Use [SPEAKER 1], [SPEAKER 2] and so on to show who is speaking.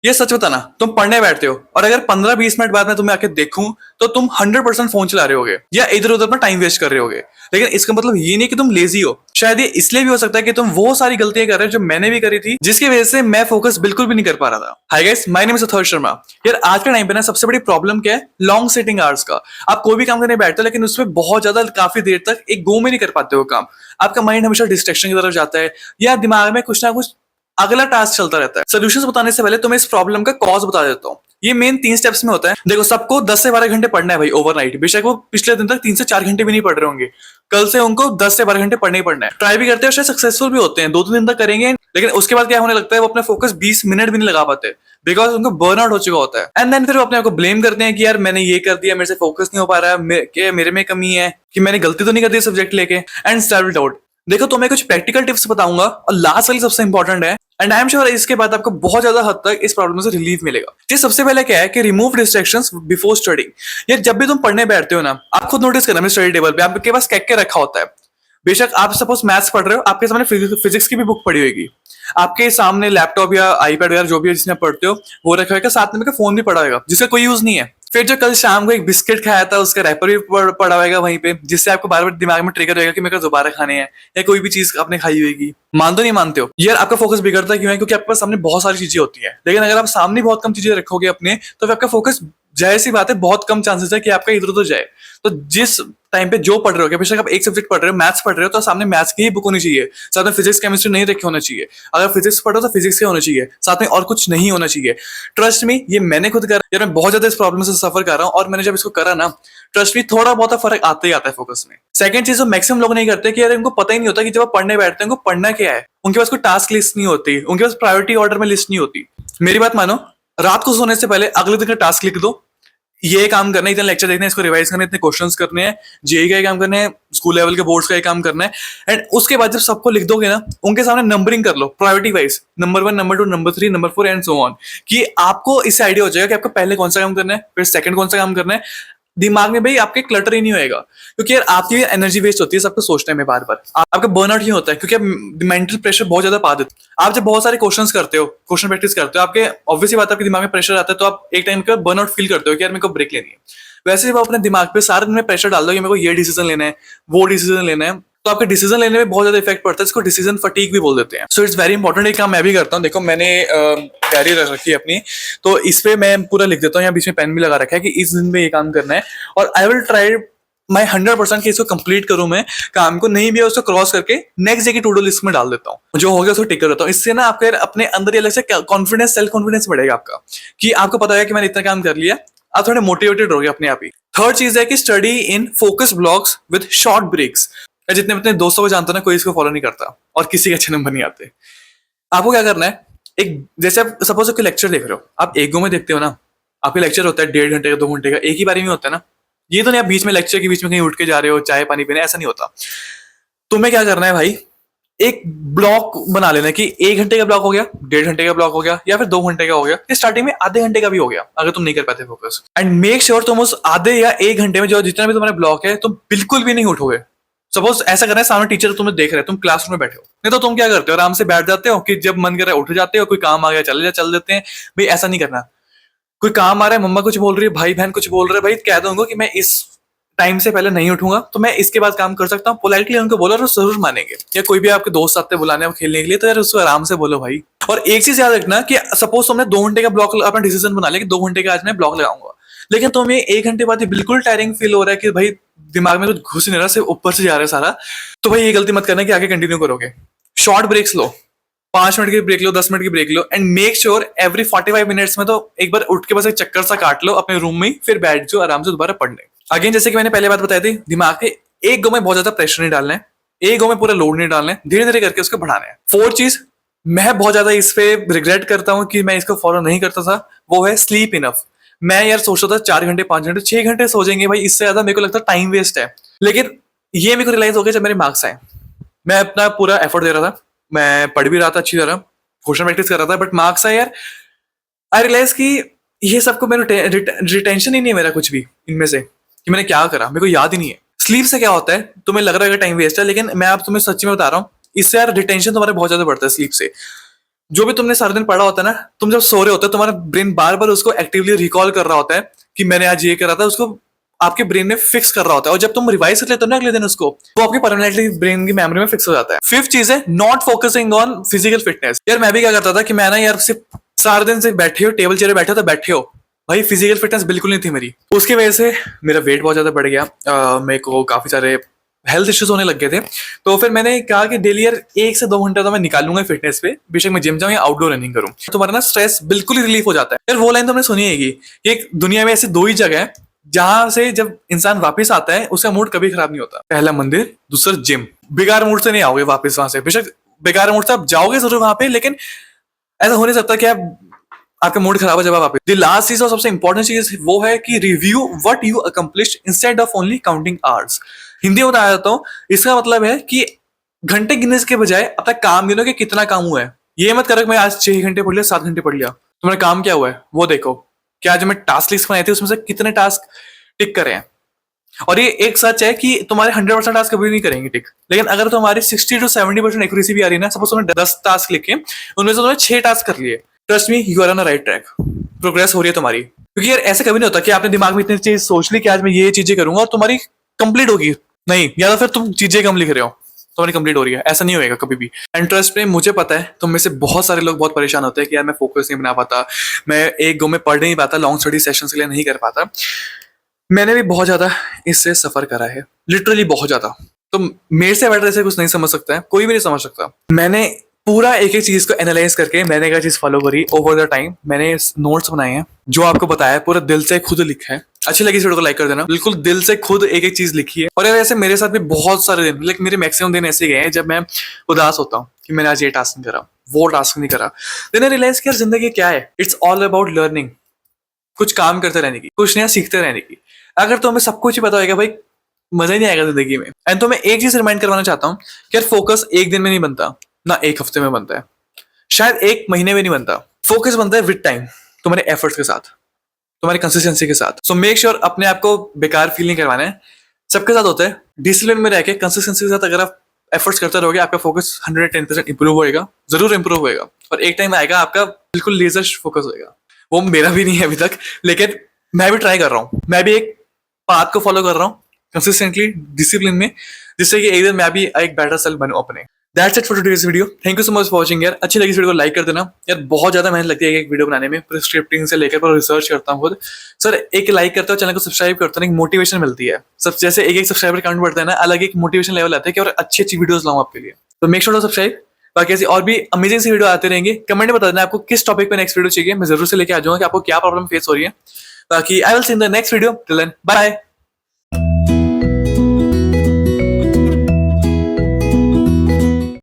[SPEAKER 1] ये सच बताना, तुम पढ़ने बैठते हो और अगर 15-20 मिनट बाद मैं तुम्हें आके देखूं तो तुम 100% फोन चला रहे होगे या इधर उधर अपना टाइम वेस्ट कर रहे होगे। लेकिन इसका मतलब ये नहीं कि तुम लेजी हो, शायद ये इसलिए भी हो सकता है कि तुम वो सारी गलतियां कर रहे हो जो मैंने भी करी थी, जिसकी वजह से मैं फोकस बिल्कुल भी नहीं कर पा रहा था। Hi guys, my name is Atharva Sharma. यार आज के टाइम पे ना सबसे बड़ी प्रॉब्लम क्या है? लॉन्ग सिटिंग आवर्स का। आप कोई भी काम करने बैठते हो लेकिन उसमें बहुत ज्यादा काफी देर तक एक गो में नहीं कर पाते हो काम। आपका माइंड हमेशा डिस्ट्रैक्शन की तरफ जाता है या दिमाग में कुछ ना कुछ अगला टास्क चलता रहता है। सोल्यूशंस बताने से पहले तुम्हें इस प्रॉब्लम का कॉज बता देता हूँ। ये मेन 3 स्टेप्स में होता है। देखो, सबको 10 से 12 घंटे पढ़ना है भाई ओवरनाइट। बेशक वो पिछले दिन तक 3 से 4 घंटे भी नहीं पढ़ रहे होंगे, कल से उनको 10 से 12 घंटे पढ़ना ही पढ़ना है। ट्राई भी करते हैं, शायद सक्सेसफुल भी होते हैं, 2-3 दिन तक करेंगे, लेकिन उसके बाद क्या होने लगता है, वो अपना फोकस 20 मिनट भी नहीं लगा पाते बिकॉज उनको बर्नआउट हो चुका होता है। एंड देन फिर वो अपने आप को ब्लेम करते हैं कि यार मैंने ये कर दिया, मेरे से फोकस नहीं हो पा रहा है, मेरे में कमी है, कि मैंने गलती तो नहीं कर दी सब्जेक्ट लेके, एंड सेल्फ डाउट। देखो, तो मैं कुछ प्रैक्टिकल टिप्स बताऊंगा और लास्ट वाली सबसे इंपॉर्टेंट है, एंड आई एम श्योर इसके बाद आपको बहुत ज्यादा हद तक इस प्रॉब्लम से रिलीफ मिलेगा। ये सबसे पहले क्या है कि रिमूव डिस्ट्रैक्शंस बिफोर स्टडिंग। ये जब भी तुम पढ़ने बैठते हो ना, आप खुद नोटिस करना, स्टडी टेबल पे आपके पास क्या क्या रखा होता है। बेशक आप सपोज मैथ्स पढ़ रहे हो, आपके सामने फिजिक्स की भी बुक पड़ी होगी, आपके सामने लैपटॉप या आईपैड वगैरह जो भी है जिसमें आप पढ़ते हो वो रखा होगा, साथ में फोन भी पड़ा होगा जिसका कोई यूज नहीं है। फिर जो कल शाम को एक बिस्किट खाया था उसका रैपर भी पड़ा होगा वहीं पे, जिससे आपको बार बार दिमाग में ट्रिगर होगा कि मेरे को दोबारा खाने हैं, या कोई भी चीज आपने खाई होगी। मान तो नहीं मानते हो यार, आपका फोकस बिगड़ता क्यों है? क्योंकि आपके पास सामने बहुत सारी चीजें होती है, लेकिन अगर आप सामने बहुत कम चीजें रखोगे अपने, तो फिर आपका फोकस, जाहिर सी बात है, बहुत कम चांसेस है कि आपका इधर उधर जाए। तो जिस टाइम पे जो पढ़ रहे हो, बेशक आप एक सब्जेक्ट पढ़ रहे हो, मैथ्स पढ़ रहे हो, तो सामने मैथ्स की ही बुक होनी चाहिए, साथ में फिजिक्स केमिस्ट्री नहीं रखे होना चाहिए। अगर फिजिक्स पढ़ो तो फिजिक्स के होना चाहिए, साथ में और कुछ नहीं होना चाहिए। ट्रस्ट मी, ये मैंने खुद करा यार, मैं बहुत ज्यादा इस प्रॉब्लम से सफर कर रहा हूँ, और मैंने जब इसको करा ना, ट्रस्ट मी, थोड़ा बहुत फर्क आता ही आता है फोकस में। सेकंड चीज जो मैक्सिमम लोग नहीं करते कि यार इनको पता ही नहीं होता कि जब आप पढ़ने बैठते हैं उनको पढ़ना क्या है। उनके पास कोई टास्क लिस्ट नहीं होती, उनके पास प्रायोरिटी ऑर्डर में लिस्ट नहीं होती। मेरी बात मानो, रात को सोने से पहले अगले दिन का टास्क लिख दो। ये काम करना है, इतने लेक्चर देखने हैं, इसको रिवाइज करना है, इतने क्वेश्चंस करने हैं, जेई का ये काम करना है, स्कूल लेवल के बोर्ड्स का ये काम करना है। एंड उसके बाद जब सबको लिख दोगे ना, उनके सामने नंबरिंग कर low priority wise, number 1, number 2, number 3, number 4 and so on, कि आपको इससे आइडिया हो जाएगा कि आपको पहले कौन सा काम करना है, फिर सेकंड कौन सा काम करना है। दिमाग में भाई आपके क्लटर ही नहीं होएगा, क्योंकि यार आपकी एनर्जी वेस्ट होती है सबको सोचने में बार बार। आपका बर्नआउट ही होता है क्योंकि आप मेंटल प्रेशर बहुत ज्यादा पा देते हो। आप जब बहुत सारे क्वेश्चंस करते हो, क्वेश्चन प्रैक्टिस करते हो, आपके ऑब्वियसली बात है, आपके दिमाग में प्रेशर आता है, तो आप एक टाइम का बर्नआउट फील करते हो कि यार मेरे को ब्रेक लेनी है। वैसे जब आप अपने दिमाग पे सारे दिन में प्रेशर डाल दो कि मेरे को ये डिसीजन लेना है, वो डिसीजन लेना है, तो आपके डिसीजन लेने में बहुत ज्यादा इफेक्ट पड़ता है। इसको डिसीजन फटीग भी बोल देते हैं। So it's very important. एक काम मैं भी करता हूँ, देखो मैंने डायरी रख रखी है अपनी, तो इस पे मैं पूरा लिख देता हूँ, यहाँ बीच में पेन भी लगा रखा है कि इस दिन में ये काम करना है, और आई विल ट्राई मैं 100% कि इसको कंप्लीट करूं। मैं काम को नहीं भी है उसको क्रॉस करके नेक्स्ट डे की टू डू लिस्ट में डाल देता हूँ, जो हो गया उसको टिक कर देता हूँ। इससे ना आपके अपने अंदर ही अलग से कॉन्फिडेंस, सेल्फ कॉन्फिडेंस बढ़ेगा आपका, कि आपको पता है कि मैंने इतना काम कर लिया। आप थोड़े मोटिवेटेड रहोगे अपने आप ही। थर्ड चीज है कि study in focus blocks with short breaks. मैं जितने अपने दोस्तों को जानता हूं ना, कोई इसको फॉलो नहीं करता और किसी के अच्छे नंबर नहीं आते। आपको क्या करना है, एक जैसे आप सपोज कोई लेक्चर देख रहे हो, आप एक गो में देखते हो ना, आपके लेक्चर होता है 1.5 घंटे का, 2 घंटे का, एक ही बारी में होता है ना। ये तो नहीं आप बीच में लेक्चर के बीच में कहीं उठ के जा रहे हो चाय पानी पीने, ऐसा नहीं होता। तुम्हें क्या करना है भाई, एक ब्लॉक बना लेना कि 1 घंटे का ब्लॉक हो गया, 1.5 घंटे का ब्लॉक हो गया, या फिर 2 घंटे का हो गया, या स्टार्टिंग में आधे घंटे का भी हो गया अगर तुम नहीं कर पाते फोकस। एंड मेक श्योर तुम उस आधे या 1 घंटे में जो जितना भी तुम्हारा ब्लॉक है, तुम बिल्कुल भी नहीं उठोगे। सपोज ऐसा करना है, सामने टीचर तुम्हें देख रहे हैं, तुम क्लासरूम में बैठे हो, नहीं तो तुम क्या करते हो, आराम से बैठ जाते हो कि जब मन कर रहा है उठ जाते हो, कोई काम आ गया चल देते हैं। भाई ऐसा नहीं करना। कोई काम आ रहा है, मम्मा कुछ बोल रही है, भाई बहन कुछ बोल रहे हैं, भाई कह दूंगा कि मैं इस टाइम से पहले नहीं उठूंगा, तो मैं इसके बाद काम कर सकता हूँ। पोलाइटली उनको बोलो और जरूर मानेंगे। या कोई भी आपके दोस्त आते हैं बुलाने खेलने के लिए, तो यार उसको आराम से बोलो भाई। और एक चीज याद रखना कि सपोज तुमने 2 घंटे का ब्लॉक अपना डिसीजन बना लिया कि 2 घंटे का आज मैं ब्लॉक लगाऊंगा, लेकिन तुम्हें 1 घंटे बाद बिल्कुल टायरिंग फील हो रहा है कि भाई दिमाग में कुछ घुस नहीं रहा, सिर्फ ऊपर से जा रहा है सारा, तो भाई ये गलती मत करना कि आगे कंटिन्यू करोगे। शॉर्ट ब्रेक्स लो, 5 मिनट की ब्रेक लो, 10 मिनट की ब्रेक लो, and make sure every 45 minutes में तो एक बार उठ के बस एक चक्कर सा काट लो अपने रूम में, फिर बैठ जाओ आराम से दोबारा पढ़ने। अगेन जैसे कि मैंने पहले बात बताई थी, दिमाग पे एक गो में बहुत ज्यादा प्रेशर नहीं डालना है, एक गो में पूरा लोड नहीं डालना है, धीरे धीरे करके उसको बढ़ाना है। फोर्थ चीज, मैं बहुत ज्यादा इस पे रिग्रेट करता हूँ कि मैं इसको फॉलो नहीं करता था, वो है स्लीप इनफ। मैं यार सोचता था 4 घंटे, 5 घंटे, 6 घंटे सो जाएंगे भाई, इससे ज्यादा मेरे को लगता टाइम वेस्ट है। लेकिन ये मेरे को रियलाइज हो गया जब मेरे मार्क्स आए। मैं अपना पूरा एफर्ट दे रहा था, मैं पढ़ भी रहा था अच्छी तरह, क्वेश्चन प्रैक्टिस कर रहा था, बट मार्क्स आए यार, आई रियलाइज कि ये सबको मेरे रिटेंशन ही नहीं है मेरा कुछ भी इनमें से, कि मैंने क्या करा मेरे को याद ही नहीं है। स्लीप से क्या होता है, तुम्हें लग रहा है टाइम वेस्ट है, लेकिन मैं आप तुम्हें सच्ची में बता रहा हूँ, इससे यार रिटेंशन तुम्हारे बहुत ज्यादा बढ़ता है स्लीप से। जो भी तुमने सारा दिन पढ़ा होता है ना, तुम जब सो रहे होते हो तुम्हारा ब्रेन बार बार उसको एक्टिवली रिकॉल कर रहा होता है कि मैंने आज ये करा था, उसको आपके ब्रेन में फिक्स कर रहा होता है। और जब तुम रिवाइज कर लेते हो ना अगले दिन उसको, वो आपके परमानेंटली ब्रेन की मेमोरी में फिक्स हो जाता है। फिफ्थ चीज है not focusing on physical fitness. यार मैं भी क्या करता था कि मैं ना यार सिर्फ सारा दिन से बैठे हो टेबल चेयर बैठे हो तो बैठे हो, भाई फिजिकल फिटनेस बिल्कुल नहीं थी मेरी। उसकी वजह से मेरा वेट बहुत ज्यादा बढ़ गया, मेरे को काफी सारे हेल्थ इश्यूज होने लग गए थे। तो फिर मैंने कहा कि डेली यार 1 से 2 घंटा तो मैं निकालूंगा फिटनेस पे, बेशक मैं जिम जाऊं या आउटडोर रनिंग करूं। तुम्हारा ना स्ट्रेस बिल्कुल ही रिलीफ हो जाता है। यार वो लाइन तुमने सुनी है कि एक दुनिया में ऐसी 2 ही जगह है जहां से जब इंसान वापस आता है उसका मूड कभी खराब नहीं होता। पहला मंदिर, दूसरा जिम। बेकार मूड से नहीं आओगे वापस वहां से, बेशक बेकार मूड से आप जाओगे जरूर वहां पे, लेकिन ऐसा हो नहीं सकता कि आप आपका मूड खराब हो जब आप वापस। द लास्ट चीज और सबसे इंपॉर्टेंट चीज वो है कि review what you accomplished instead of only counting hours. Hindi में बताया जाता हूँ, इसका मतलब है कि घंटे गिनने के बजाय अपना काम गिनो कि कितना काम हुआ है। ये मत करो कि मैं आज 6 घंटे पढ़ लिया, 7 घंटे पढ़ लिया। तुम्हारा काम क्या हुआ है वो देखो। क्या जो मैं टास्क लिस्ट बनाई थी उसमें से कितने टास्क टिक करे हैं। और ये एक सच है कि तुम्हारे 100% टास्क कभी नहीं करेंगे टिक, लेकिन अगर तुम्हारी 60 to 70% एक्यूरेसी भी आ रही है ना, सपोज तुमने 10 टास्क लिखे, उनमें से तुमने 6 टास्क कर लिए, trust me you are on right track, progress हो रही है तुम्हारी। क्योंकि यार ऐसा कभी नहीं होता कि आपने दिमाग में इतनी चीज सोच ली कि आज मैं ये चीजें करूंगा और तुम्हारी कंप्लीट होगी। नहीं, या तो फिर तुम चीजें कम लिख रहे हो, तुम्हारी कंप्लीट हो रही है, ऐसा नहीं होएगा कभी भी। एंड ट्रस्ट में मुझे पता है तुम में से बहुत सारे लोग बहुत परेशान होते हैं कि यार मैं फोकस नहीं बना पाता, मैं एक गो में पढ़ नहीं पाता, लॉन्ग स्टडी सेशन के लिए नहीं कर पाता। मैंने भी बहुत ज्यादा इससे सफर करा है, लिटरली बहुत ज्यादा। तो मेरे से बेटर ऐसे कुछ नहीं समझ सकता है, कोई भी नहीं समझ सकता। मैंने पूरा एक एक चीज को एनालाइज करके मैंने क्या चीज फॉलो करी ओवर द टाइम। मैंने नोट्स बनाए हैं जो आपको बताया, पूरा दिल से खुद लिखा है। अच्छी लगी इस वीडियो को लाइक कर देना, बिल्कुल दिल से खुद एक एक चीज लिखी है। और यार ऐसे मेरे साथ भी बहुत सारे दिन, लाइक मेरे मैक्सिमम दिन ऐसे गए हैं जब मैं उदास होता हूँ कि मैंने आज ये टास्क नहीं करा, वो टास्क नहीं करा। देन आई रियलाइज कि यार जिंदगी क्या है, इट्स ऑल अबाउट लर्निंग। कुछ काम करते रहने की, कुछ नया सीखते रहने की। अगर तुम्हें सब कुछ ही पता होगा भाई, मजा ही नहीं आएगा जिंदगी में। एंड तो मैं एक चीज रिमाइंड करवाना चाहता हूँ कि यार फोकस एक दिन में नहीं बनता, ना एक हफ्ते में बनता है, शायद एक महीने में नहीं बनता। फोकस बनता है विद टाइम, तुम्हारे एफर्ट्स के साथ, तुम्हारी कंसिस्टेंसी के साथ। सो मेक श्योर अपने आप को बेकार फील नहीं करवाना है। सबके साथ होता है, डिसिप्लिन में रह के कंसिस्टेंसी के साथ अगर आप एफर्ट्स करते रहोगे, आपका फोकस 110% इंप्रूव होएगा, जरूर इंप्रूव होएगा। और एक टाइम आएगा आपका बिल्कुल लेजर फोकस होएगा। वो मेरा भी नहीं है अभी तक, लेकिन मैं भी ट्राई कर रहा हूँ। मैं भी एक पाथ को फॉलो कर रहा हूँ कंसिस्टेंटली, डिसिप्लिन में, जिससे कि एक दिन मैं भी एक बेटर सेल्फ बनूं अपने। That's it for today's video. Thank you so much for watching यार। अच्छी लगी इस वीडियो को लाइक कर देना यार। बहुत ज्यादा मेहनत लगती है एक वीडियो बनाने में, पूरे स्क्रिप्टिंग से लेकर पूरा रिसर्च करता हूँ खुद। सर एक लाइक करते हो, चैनल को सब्सक्राइब करते हो, एक मोटिवेशन मिलती है। सब जैसे एक सब्सक्राइबर काउंट बढ़ता है ना, अलग एक मोटिवेशन लेवल आता है कि और अच्छी अच्छी वीडियोस लाऊं आपके लिए। तो मेक श्योर टू सब्सक्राइब। बाकी ऐसी और भी अमेजिंग सी वीडियो आते रहेंगे। कमेंट में बता देना आपको किस टॉपिक पे नेक्स्ट वीडियो चाहिए, मैं जरूर से लेके आ जाऊंगा कि आपको क्या प्रॉब्लम फेस हो रही है। बाकी I will see in the next video. Till then bye.